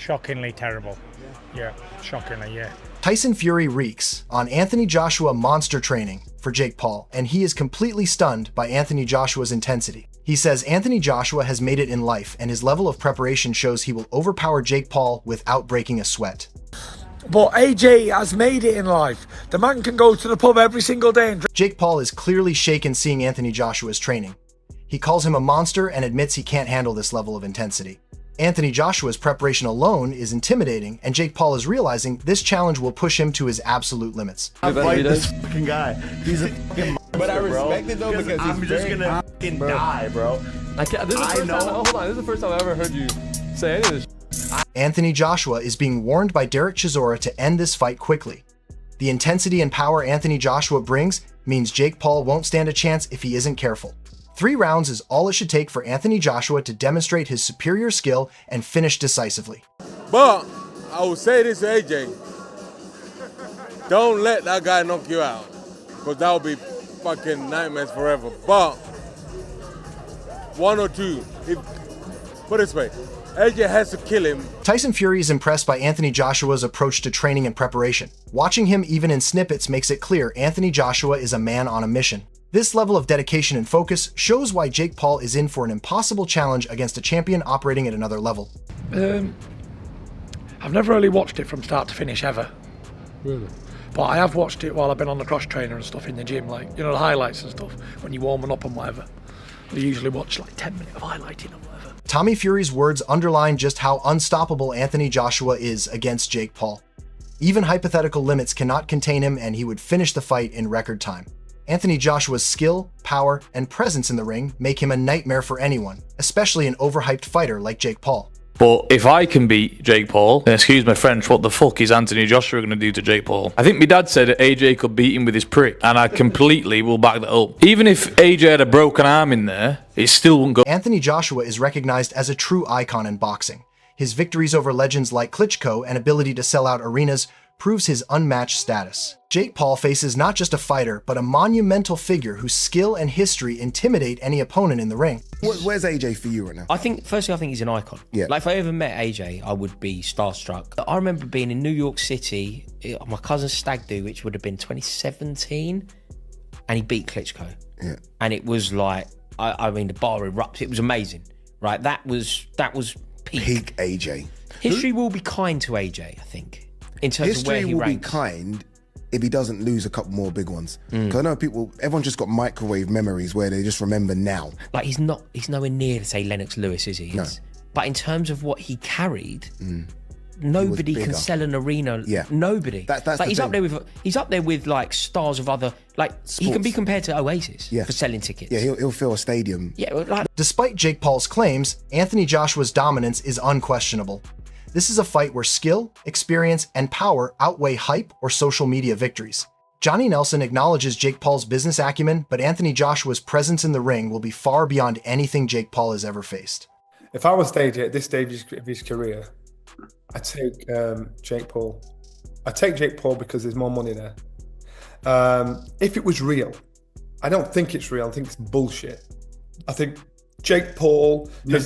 shockingly terrible. Yeah, shockingly, yeah. Tyson Fury reeks on Anthony Joshua monster training for Jake Paul, and he is completely stunned by Anthony Joshua's intensity. He says Anthony Joshua has made it in life, and his level of preparation shows he will overpower Jake Paul without breaking a sweat. But AJ has made it in life. The man can go to the pub every single day and drink. Jake Paul is clearly shaken seeing Anthony Joshua's training. He calls him a monster and admits he can't handle this level of intensity. Anthony Joshua's preparation alone is intimidating, and Jake Paul is realizing this challenge will push him to his absolute limits. I fight this fucking guy. He's a fucking monster, but I respect it though because I'm just gonna fucking die, bro. Hold on, this is the first time I've ever heard you say any of this. Anthony Joshua is being warned by Derek Chisora to end this fight quickly. The intensity and power Anthony Joshua brings means Jake Paul won't stand a chance if he isn't careful. 3 rounds is all it should take for Anthony Joshua to demonstrate his superior skill and finish decisively. But I will say this to AJ, don't let that guy knock you out, because that will be fucking nightmares forever. But 1 or 2, put it this way, AJ has to kill him. Tyson Fury is impressed by Anthony Joshua's approach to training and preparation. Watching him even in snippets makes it clear Anthony Joshua is a man on a mission. This level of dedication and focus shows why Jake Paul is in for an impossible challenge against a champion operating at another level. I've never really watched it from start to finish ever. Really? But I have watched it while I've been on the cross trainer and stuff in the gym, like, you know, the highlights and stuff, when you're warming up and whatever. We usually watch like 10 minutes of highlighting or whatever. Tommy Fury's words underline just how unstoppable Anthony Joshua is against Jake Paul. Even hypothetical limits cannot contain him, and he would finish the fight in record time. Anthony Joshua's skill, power, and presence in the ring make him a nightmare for anyone, especially an overhyped fighter like Jake Paul. But if I can beat Jake Paul, then excuse my French, what the fuck is Anthony Joshua going to do to Jake Paul? I think my dad said that AJ could beat him with his prick, and I completely will back that up. Even if AJ had a broken arm in there, it still wouldn't go. Anthony Joshua is recognized as a true icon in boxing. His victories over legends like Klitschko and ability to sell out arenas proves his unmatched status. Jake Paul faces not just a fighter, but a monumental figure whose skill and history intimidate any opponent in the ring. Where's AJ for you right now? I think he's an icon. Yeah. Like, if I ever met AJ, I would be starstruck. I remember being in New York City, my cousin's stag do, which would have been 2017, and he beat Klitschko. Yeah. And it was like, I mean, the bar erupted. It was amazing, right? That was peak AJ. History will be kind to AJ, I think. In terms of where he ranks. History will be kind if he doesn't lose a couple more big ones. Because I know everyone just got microwave memories where they just remember now. Like, he's nowhere near to say Lennox Lewis, is he? No. But in terms of what he carried, nobody can sell an arena. Yeah. Nobody. That's like, the he's up there with like stars of other, like, Sports. He can be compared to Oasis Yeah. for selling tickets. Yeah, he'll fill a stadium. Yeah, like, Despite Jake Paul's claims, Anthony Joshua's dominance is unquestionable. This is a fight where skill, experience, and power outweigh hype or social media victories. Johnny Nelson acknowledges Jake Paul's business acumen, but Anthony Joshua's presence in the ring will be far beyond anything Jake Paul has ever faced. If I was at this stage of his career, I'd take Jake Paul. I'd take Jake Paul because there's more money there. If it was real, I don't think it's real. I think it's bullshit. I think Jake Paul I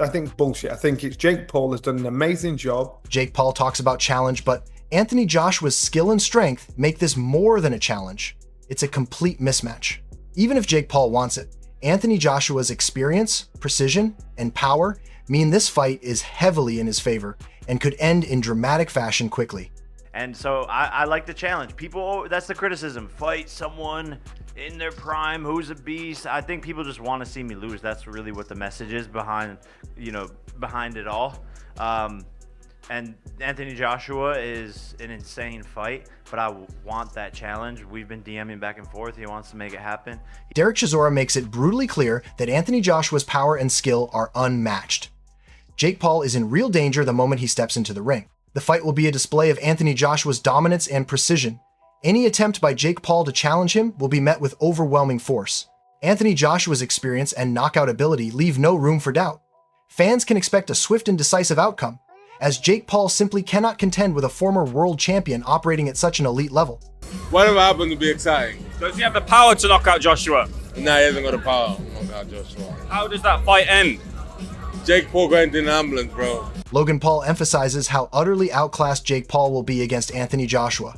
think it's bullshit. I think it's Jake Paul has done an amazing job. Jake Paul talks about challenge, but Anthony Joshua's skill and strength make this more than a challenge. It's a complete mismatch. Even if Jake Paul wants it, Anthony Joshua's experience, precision, and power mean this fight is heavily in his favor and could end in dramatic fashion quickly. And so I like the challenge. People, that's the criticism. Fight someone in their prime who's a beast. I think people just want to see me lose. That's really what the message is behind it all. And Anthony Joshua is an insane fight, but I want that challenge. We've been DMing back and forth. He wants to make it happen. Derek Chisora makes it brutally clear that Anthony Joshua's power and skill are unmatched. Jake Paul is in real danger the moment he steps into the ring. The fight will be a display of Anthony Joshua's dominance and precision. Any attempt by Jake Paul to challenge him will be met with overwhelming force. Anthony Joshua's experience and knockout ability leave no room for doubt. Fans can expect a swift and decisive outcome, as Jake Paul simply cannot contend with a former world champion operating at such an elite level. Whatever happens will be exciting. Does he have the power to knock out Joshua? No, he hasn't got the power to knock out Joshua. How does that fight end? Jake Paul got into an ambulance, bro. Logan Paul emphasizes how utterly outclassed Jake Paul will be against Anthony Joshua.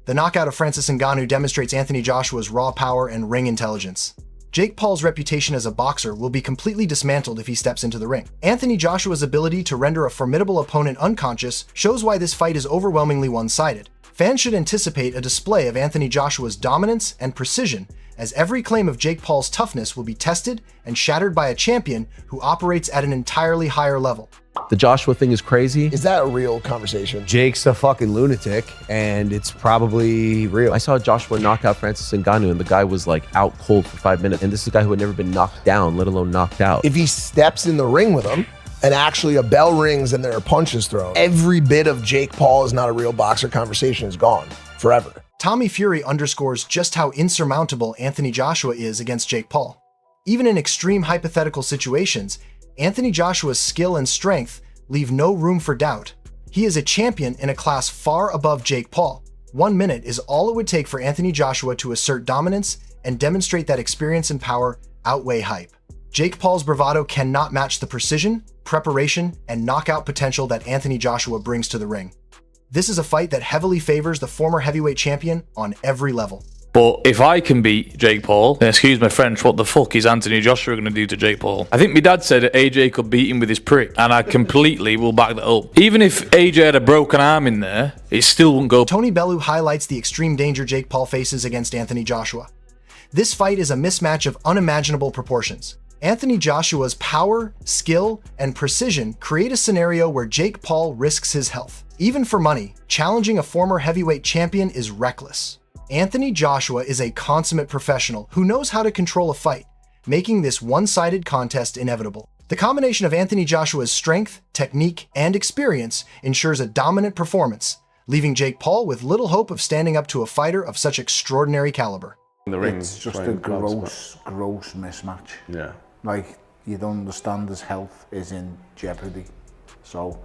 The knockout of Francis Ngannou demonstrates Anthony Joshua's raw power and ring intelligence. Jake Paul's reputation as a boxer will be completely dismantled if he steps into the ring. Anthony Joshua's ability to render a formidable opponent unconscious shows why this fight is overwhelmingly one-sided. Fans should anticipate a display of Anthony Joshua's dominance and precision, as every claim of Jake Paul's toughness will be tested and shattered by a champion who operates at an entirely higher level. The Joshua thing is crazy. Is that a real conversation? Jake's a fucking lunatic, and it's probably real. I saw Joshua knock out Francis Ngannou, and the guy was like out cold for 5 minutes. And this is a guy who had never been knocked down, let alone knocked out. If he steps in the ring with him, and actually a bell rings and there are punches thrown, every bit of Jake Paul is not a real boxer conversation is gone forever. Tommy Fury underscores just how insurmountable Anthony Joshua is against Jake Paul. Even in extreme hypothetical situations, Anthony Joshua's skill and strength leave no room for doubt. He is a champion in a class far above Jake Paul. 1 minute is all it would take for Anthony Joshua to assert dominance and demonstrate that experience and power outweigh hype. Jake Paul's bravado cannot match the precision, preparation, and knockout potential that Anthony Joshua brings to the ring. This is a fight that heavily favors the former heavyweight champion on every level. But if I can beat Jake Paul, then excuse my French, what the fuck is Anthony Joshua going to do to Jake Paul? I think my dad said that AJ could beat him with his prick, and I completely will back that up. Even if AJ had a broken arm in there, it still wouldn't go. Tony Bellew highlights the extreme danger Jake Paul faces against Anthony Joshua. This fight is a mismatch of unimaginable proportions. Anthony Joshua's power, skill, and precision create a scenario where Jake Paul risks his health. Even for money, challenging a former heavyweight champion is reckless. Anthony Joshua is a consummate professional who knows how to control a fight, making this one-sided contest inevitable. The combination of Anthony Joshua's strength, technique, and experience ensures a dominant performance, leaving Jake Paul with little hope of standing up to a fighter of such extraordinary caliber. It's just a gross mismatch. Yeah. Like, you don't understand his health is in jeopardy. So,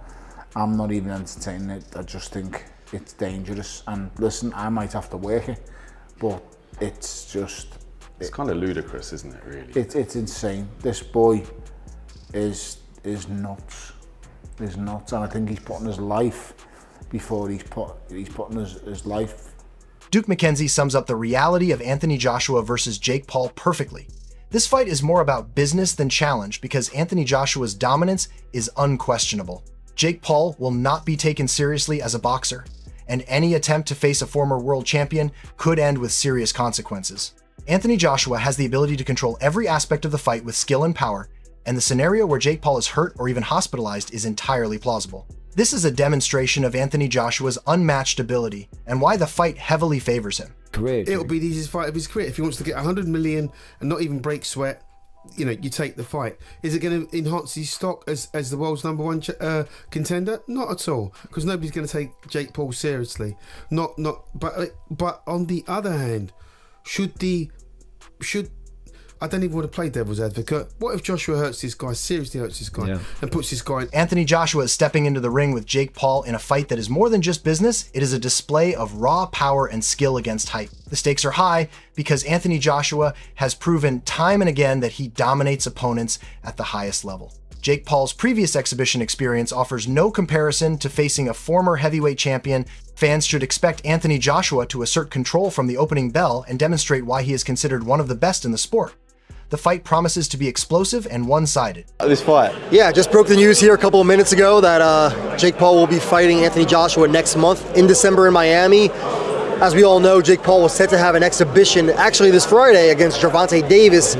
I'm not even entertaining it. I just think it's dangerous. And listen, I might have to work it, but it's just... It's kind of ludicrous, isn't it, really? It's insane. This boy is nuts. He's nuts. And I think he's putting his life before he's putting his life. Duke McKenzie sums up the reality of Anthony Joshua versus Jake Paul perfectly. This fight is more about business than challenge because Anthony Joshua's dominance is unquestionable. Jake Paul will not be taken seriously as a boxer, and any attempt to face a former world champion could end with serious consequences. Anthony Joshua has the ability to control every aspect of the fight with skill and power, and the scenario where Jake Paul is hurt or even hospitalized is entirely plausible. This is a demonstration of Anthony Joshua's unmatched ability and why the fight heavily favors him. It'll be the easiest fight of his career. If he wants to get 100 million and not even break sweat, you know, you take the fight. Is it going to enhance his stock as the world's #1 contender? Not at all, because nobody's going to take Jake Paul seriously. But on the other hand, should I don't even want to play devil's advocate. What if Joshua hurts this guy, seriously hurts this guy, and puts this guy... Anthony Joshua is stepping into the ring with Jake Paul in a fight that is more than just business. It is a display of raw power and skill against hype. The stakes are high because Anthony Joshua has proven time and again that he dominates opponents at the highest level. Jake Paul's previous exhibition experience offers no comparison to facing a former heavyweight champion. Fans should expect Anthony Joshua to assert control from the opening bell and demonstrate why he is considered one of the best in the sport. The fight promises to be explosive and one-sided. This fight? Yeah, just broke the news here a couple of minutes ago that Jake Paul will be fighting Anthony Joshua next month in December in Miami. As we all know, Jake Paul was set to have an exhibition actually this Friday against Gervonta Davis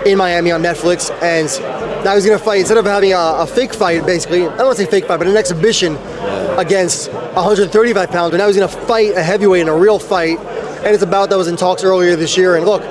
in Miami on Netflix, and now he's going to fight, instead of having a fake fight, basically, I don't want to say fake fight, but an exhibition against a 135 pounder. Now he's going to fight a heavyweight in a real fight, and it's a bout that was in talks earlier this year. And look,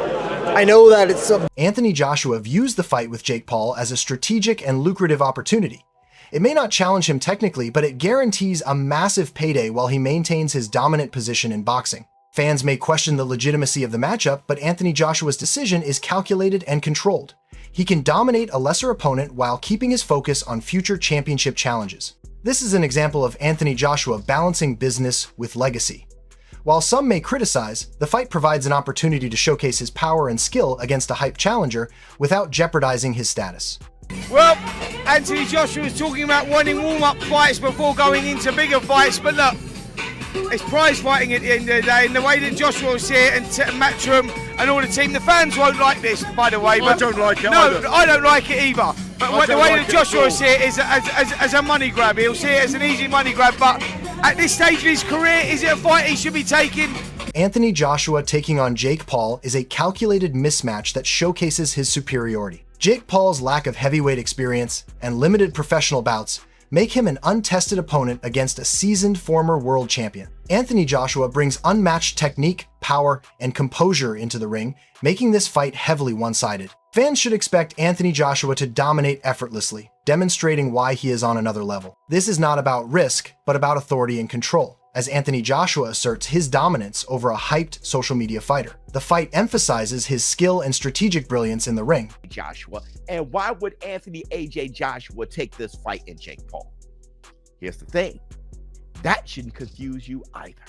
I know that it's... Anthony Joshua views the fight with Jake Paul as a strategic and lucrative opportunity. It may not challenge him technically, but it guarantees a massive payday while he maintains his dominant position in boxing. Fans may question the legitimacy of the matchup, but Anthony Joshua's decision is calculated and controlled. He can dominate a lesser opponent while keeping his focus on future championship challenges. This is an example of Anthony Joshua balancing business with legacy. While some may criticize, the fight provides an opportunity to showcase his power and skill against a hyped challenger without jeopardizing his status. Well, Anthony Joshua was talking about wanting warm-up fights before going into bigger fights, but look, it's prize fighting at the end of the day, and the way that Joshua will see it, and Matchroom and all the team, the fans won't like this, by the way. But I don't like it No, either. I don't like it either. But the way that Joshua will see it is as a money grab. He'll see it as an easy money grab, but at this stage of his career, is it a fight he should be taking? Anthony Joshua taking on Jake Paul is a calculated mismatch that showcases his superiority. Jake Paul's lack of heavyweight experience and limited professional bouts make him an untested opponent against a seasoned former world champion. Anthony Joshua brings unmatched technique, power, and composure into the ring, making this fight heavily one-sided. Fans should expect Anthony Joshua to dominate effortlessly, demonstrating why he is on another level. This is not about risk, but about authority and control, as Anthony Joshua asserts his dominance over a hyped social media fighter. The fight emphasizes his skill and strategic brilliance in the ring. Joshua, and why would Anthony AJ Joshua take this fight in Jake Paul? Here's the thing, that shouldn't confuse you either.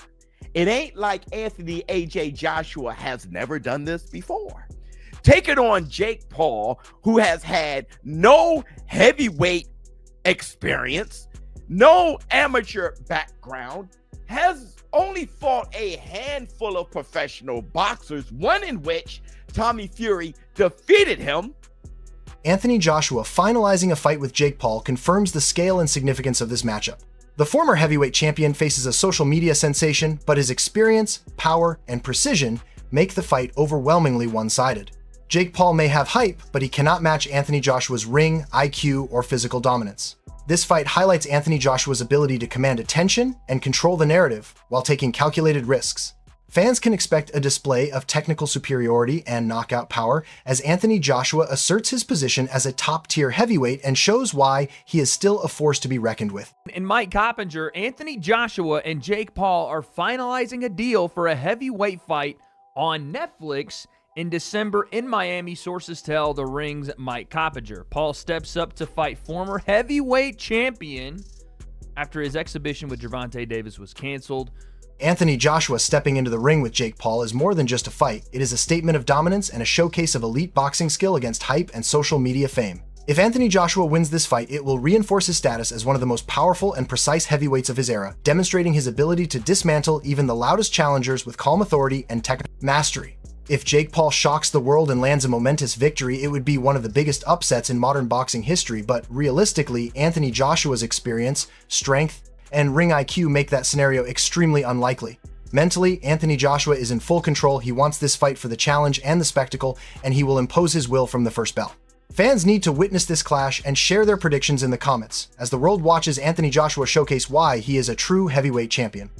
It ain't like Anthony AJ Joshua has never done this before. Taking on Jake Paul, who has had no heavyweight experience, no amateur background, has only fought a handful of professional boxers, one in which Tommy Fury defeated him. Anthony Joshua finalizing a fight with Jake Paul confirms the scale and significance of this matchup. The former heavyweight champion faces a social media sensation, but his experience, power, and precision make the fight overwhelmingly one-sided. Jake Paul may have hype, but he cannot match Anthony Joshua's ring, IQ, or physical dominance. This fight highlights Anthony Joshua's ability to command attention and control the narrative while taking calculated risks. Fans can expect a display of technical superiority and knockout power as Anthony Joshua asserts his position as a top-tier heavyweight and shows why he is still a force to be reckoned with. In Mike Coppinger, Anthony Joshua and Jake Paul are finalizing a deal for a heavyweight fight on Netflix in December in Miami, sources tell The Ring's Mike Coppinger. Paul steps up to fight former heavyweight champion after his exhibition with Gervonta Davis was canceled. Anthony Joshua stepping into the ring with Jake Paul is more than just a fight. It is a statement of dominance and a showcase of elite boxing skill against hype and social media fame. If Anthony Joshua wins this fight, it will reinforce his status as one of the most powerful and precise heavyweights of his era, demonstrating his ability to dismantle even the loudest challengers with calm authority and technical mastery. If Jake Paul shocks the world and lands a momentous victory, it would be one of the biggest upsets in modern boxing history, but realistically, Anthony Joshua's experience, strength, and ring IQ make that scenario extremely unlikely. Mentally, Anthony Joshua is in full control. He wants this fight for the challenge and the spectacle, and he will impose his will from the first bell. Fans need to witness this clash and share their predictions in the comments, as the world watches Anthony Joshua showcase why he is a true heavyweight champion.